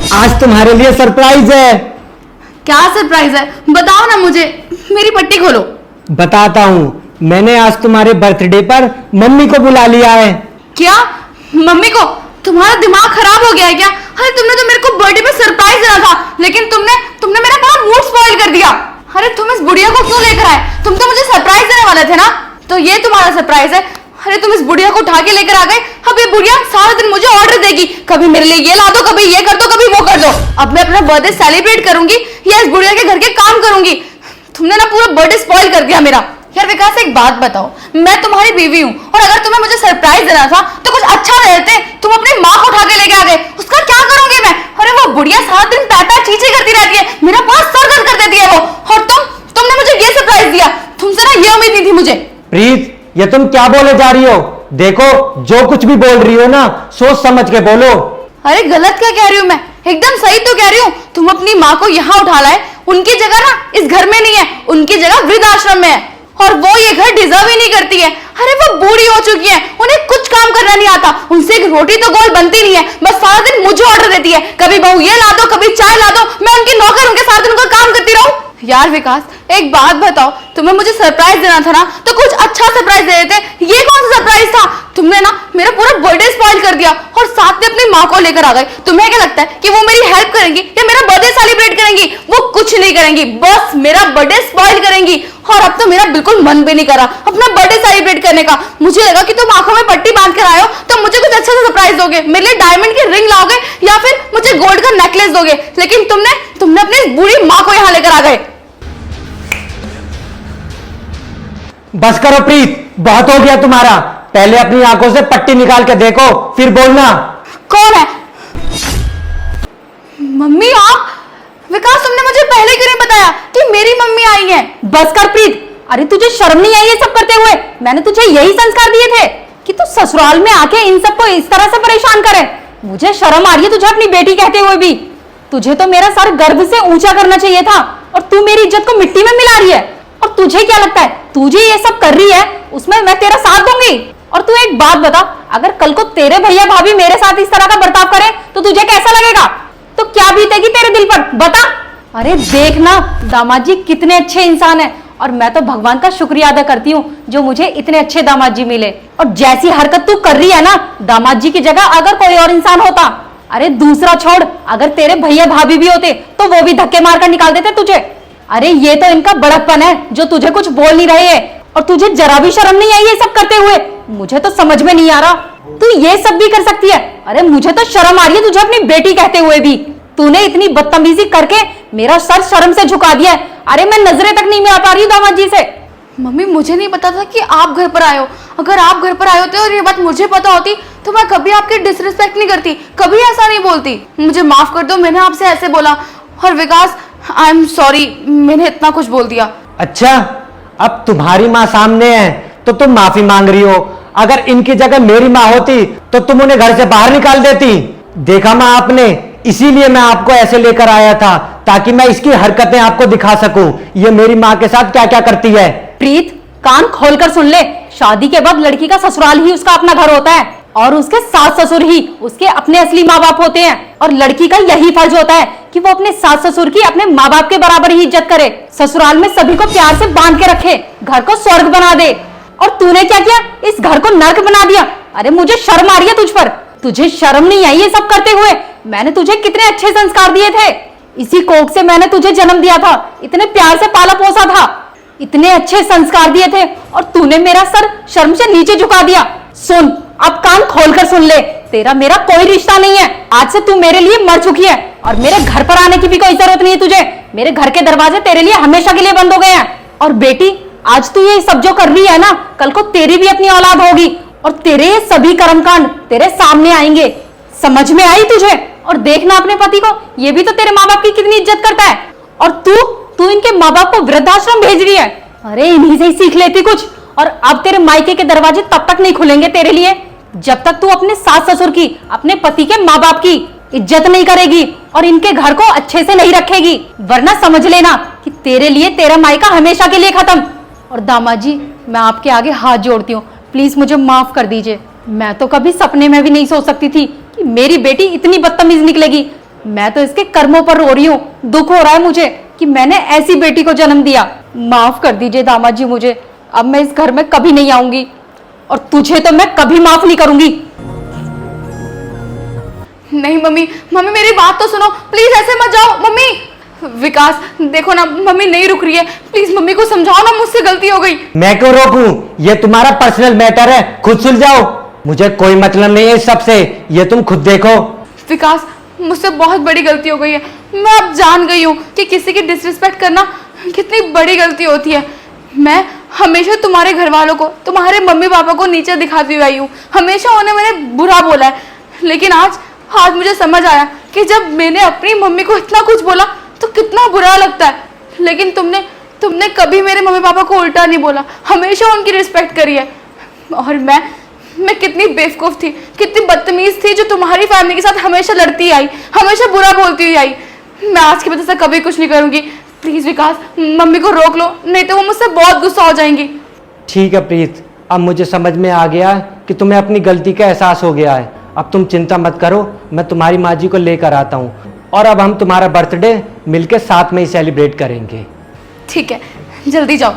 आज तुम्हारे लिए सरप्राइज है। क्या सरप्राइज है? बताओ ना मुझे, मेरी पट्टी खोलो। बताता हूँ, मैंने आज तुम्हारे बर्थडे पर मम्मी को बुला लिया है। क्या? मम्मी को? तुम्हारा दिमाग खराब हो गया है क्या? अरे तुमने तो मेरे को बर्थडे पे सरप्राइज देना था, लेकिन तुमने मेरा पूरा मूड स्पॉइल कर दिया। अरे तुम इस बुढ़िया को क्यों लेकर आए? तुम तो मुझे सरप्राइज देने वाले थे ना, तो ये तुम्हारा सरप्राइज है। अरे तुम इस बुढ़िया को उठा के लेकर आ गए। अब ये बुढ़िया सारा दिन मुझे ऑर्डर देगी, कभी मेरे लिए ये ला दो, कभी ये कर दो, कभी वो कर दो। अब मैं अपना बर्थडे सेलिब्रेट करूंगी या इस बुढ़िया के घर के काम करूंगी? तुमने ना पूरा बर्थडे स्पॉइल कर दिया मेरा। यार विकास, एक बात बताओ, मैं तुम्हारी बीवी हूँ और अगर तुम्हें मुझे सरप्राइज देना था तो कुछ अच्छा दे देते। तुम अपनी माँ को उठा के लेके आ गए, उसका क्या करूंगी मैं? अरे वो बुढ़िया सारा दिन पैता चीची करती रहती है, मेरा पूरा सर दर्द कर देती है वो। और तुमने मुझे ये सरप्राइज दिया। तुमसे ना ये उम्मीद नहीं थी मुझे। प्रीत, ये तुम क्या बोले जा रही हो? देखो, जो कुछ भी बोल रही हो ना, सोच समझ के बोलो। अरे गलत क्या कह रही हूँ मैं? एकदम सही तो कह रही हूँ। तुम अपनी माँ को यहाँ उठा लाए, उनकी जगह ना इस घर में नहीं है, उनकी जगह वृद्धाश्रम में है, और वो ये घर डिजर्व ही नहीं करती है। अरे वो बूढ़ी हो चुकी है, उन्हें कुछ काम करना नहीं आता, उनसे एक रोटी तो गोल बनती नहीं है, बस सारा दिन मुझे ऑर्डर देती है, कभी बहू ये ला दो, कभी चाय ला दो, मैं उनकी नौकर उनके साथ उनका काम करती रहूं। यार विकास, एक बात बताओ, तुम्हें मुझे सरप्राइज देना था ना, तो कुछ अच्छा सरप्राइज दे देते। ये कौन सा सरप्राइज था? तुमने ना मेरा पूरा बर्थडे स्पॉइल कर दिया और साथ में अपनी माँ को लेकर आ गए। तुम्हें क्या लगता है कि वो मेरी हेल्प करेंगी या मेरा बर्थडे सेलिब्रेट करेंगी? वो कुछ नहीं करेंगी, बस मेरा बर्थडे स्पॉइल करेंगी। और अब तो मेरा बिल्कुल मन भी नहीं करा अपना बर्थडे सेलिब्रेट करने का। मुझे लगा कि तुम आंखों में पट्टी बांध कर आए हो तो मुझे कुछ अच्छा सा सरप्राइज दोगे, मेरे लिए डायमंड की रिंग लाओगे या फिर मुझे गोल्ड का नेकलेस दोगे, लेकिन तुमने अपनी बूढ़ी माँ को यहाँ लेकर आ गए। बस करो प्रीत, बहुत हो गया तुम्हारा। पहले अपनी आंखों से पट्टी निकाल के देखो, फिर बोलना। कौन है? मम्मी आप? विकास, तुमने मुझे पहले क्यों नहीं बताया कि मेरी मम्मी आई है? बस कर प्रीत, अरे तुझे शर्म नहीं आई ये सब करते हुए? मैंने तुझे यही संस्कार दिए थे कि तू ससुराल में आके इन सबको इस तरह से परेशान करे। मुझे शर्म आ रही है तुझे अपनी बेटी कहते हुए भी। तुझे तो मेरा सर गर्व से ऊंचा करना चाहिए था और तू मेरी इज्जत को मिट्टी में मिला रही है। और तुझे क्या लगता है तुझे ये सब कर रही है उसमें मैं तेरा साथ दूंगी? और तू एक बात बता, अगर कल को तेरे भैया भाभी मेरे साथ इस तरह का बर्ताव करें तो तुझे कैसा लगेगा? तो क्या बीतेगी तेरे दिल पर, बता। अरे देख ना, दामाद जी कितने अच्छे इंसान है और मैं तो भगवान का शुक्रिया अदा करती हूँ जो मुझे इतने अच्छे दामाद जी मिले। और जैसी हरकत तू कर रही है ना, दामाद जी की जगह अगर कोई और इंसान होता, अरे दूसरा छोड़, अगर तेरे भैया भाभी भी होते तो वो भी धक्के मारकर निकाल देते तुझे। अरे ये तो इनका बड़कपन है जो तुझे कुछ बोल नहीं रहे है और तुझे जरा भी शर्म नहीं आई ये सब करते हुए। मुझे तो समझ में नहीं आ रहा तू ये सब भी कर सकती है। अरे मुझे तो शर्म आ रही है तुझे अपनी बेटी कहते हुए भी। तूने इतनी बदतमीजी करके मेरा सर शर्म से झुका दिया है। अरे मैं नजरें तक नहीं मिला पा रही हूँ दामाद जी से। मम्मी, मुझे नहीं पता था कि आप घर पर आए हो। अगर आप घर पर आए होते और ये बात मुझे पता होती तो मैं कभी आपकी डिसरिस्पेक्ट नहीं करती, कभी ऐसा नहीं बोलती। मुझे माफ कर दो, मैंने आपसे ऐसे बोला। और विकास, आई एम सॉरी, मैंने इतना कुछ बोल दिया। अच्छा, अब तुम्हारी माँ सामने है तो तुम माफी मांग रही हो। अगर इनकी जगह मेरी माँ होती तो तुम उन्हें घर से बाहर निकाल देती। देखा माँ आपने, इसीलिए मैं आपको ऐसे लेकर आया था ताकि मैं इसकी हरकतें आपको दिखा सकूं, ये मेरी माँ के साथ क्या क्या करती है। प्रीत, कान खोलकर सुन ले, शादी के बाद लड़की का ससुराल ही उसका अपना घर होता है और उसके सास ससुर ही उसके अपने असली माँ बाप होते हैं। और लड़की का यही फर्ज होता है कि वो अपने सास ससुर की अपने माँ बाप के बराबर ही इज्जत करे, ससुराल में सभी को प्यार से बांध के रखे, घर को स्वर्ग बना दे। और तूने क्या किया? इस घर को नर्क बना दिया। अरे मुझे शर्म आ रही है तुझ पर। तुझे शर्म नहीं आई ये सब करते हुए? मैंने तुझे कितने अच्छे संस्कार दिए थे, इसी कोख से मैंने तुझे जन्म दिया था, इतने प्यार से पाला पोसा था, इतने अच्छे संस्कार दिए थे और तूने मेरा सर शर्म से नीचे झुका दिया। सुन, अब कान खोलकर सुन ले, तेरा मेरा कोई रिश्ता नहीं है। आज से तू मेरे लिए मर चुकी है और मेरे घर पर आने की भी कोई जरूरत नहीं है तुझे। मेरे घर के दरवाजे तेरे लिए हमेशा के लिए बंद हो गए हैं। और बेटी, आज तू ये सब जो कर रही है ना, कल को तेरी भी अपनी औलाद होगी और तेरे ये सभी कर्मकांड तेरे सामने आएंगे। समझ में आई तुझे? और देखना अपने पति को, ये भी तो तेरे माँ बाप की कितनी इज्जत करता है और तू इनके माँ बाप को वृद्धाश्रम भेज रही है। अरे इन्हीं से ही सीख लेती कुछ। और अब तेरे मायके के दरवाजे तब तक नहीं खुलेंगे तेरे लिए जब तक तू अपने सास ससुर की, अपने पति के माँ बाप की इज्जत नहीं करेगी और इनके घर को अच्छे से नहीं रखेगी। वरना समझ लेना कि तेरे लिए तेरा मायका हमेशा के लिए खत्म। और दामाद जी, मैं आपके आगे हाथ जोड़ती हूँ, प्लीज मुझे माफ कर दीजिए। मैं तो कभी सपने में भी नहीं सोच सकती थी कि मेरी बेटी इतनी बदतमीज निकलेगी। मैं तो इसके कर्मों पर रो रही हूँ। दुख हो रहा है मुझे कि मैंने ऐसी बेटी को जन्म दिया। माफ कर दीजिए दामाद जी मुझे, अब मैं इस घर में कभी नहीं आऊंगी और तुझे तो मैं कभी माफ नहीं करूंगी। नहीं मम्मी, मम्मी मेरी बात तो सुनो, प्लीज ऐसे मत जाओ मम्मी। विकास देखो ना, मम्मी नहीं रुक रही है, प्लीज मम्मी को समझाओ ना, मुझसे गलती हो गई। मैं क्यों रोकूं? ये तुम्हारा पर्सनल मैटर है, खुद सुलझाओ। मुझे कोई मतलब नहीं है इस सब से, ये तुम खुद देखो। विकास मुझसे बहुत बड़ी गलती हो गई है। मैं अब जान गई हूँ कि किसी की डिसरिस्पेक्ट करना कितनी बड़ी गलती होती है। मैं हमेशा तुम्हारे घर वालों को, तुम्हारे मम्मी पापा को नीचे दिखाती हुई आई हूँ, हमेशा उन्हें मैंने बुरा बोला है। लेकिन आज मुझे समझ आया कि जब मैंने अपनी मम्मी को इतना कुछ बोला तो कितना बुरा लगता है। लेकिन तुमने कभी मेरे मम्मी पापा को उल्टा नहीं बोला, हमेशा उनकी रिस्पेक्ट करी है। और मैं कितनी बेवकूफ थी, कितनी बदतमीज थी, जो तुम्हारी फैमिली के साथ हमेशा लड़ती आई, हमेशा बुरा बोलती हुई आई। मैं आज के बाद ऐसा कभी कुछ नहीं करूंगी। प्लीज विकास मम्मी को रोक लो, नहीं तो वो मुझसे बहुत गुस्सा हो जाएंगी। ठीक है प्रीत, अब मुझे समझ में आ गया है कि तुम्हें अपनी गलती का एहसास हो गया है। अब तुम चिंता मत करो, मैं तुम्हारी माँ जी को लेकर आता हूँ और अब हम तुम्हारा बर्थडे मिलकर साथ में ही सेलिब्रेट करेंगे। ठीक है, जल्दी जाओ।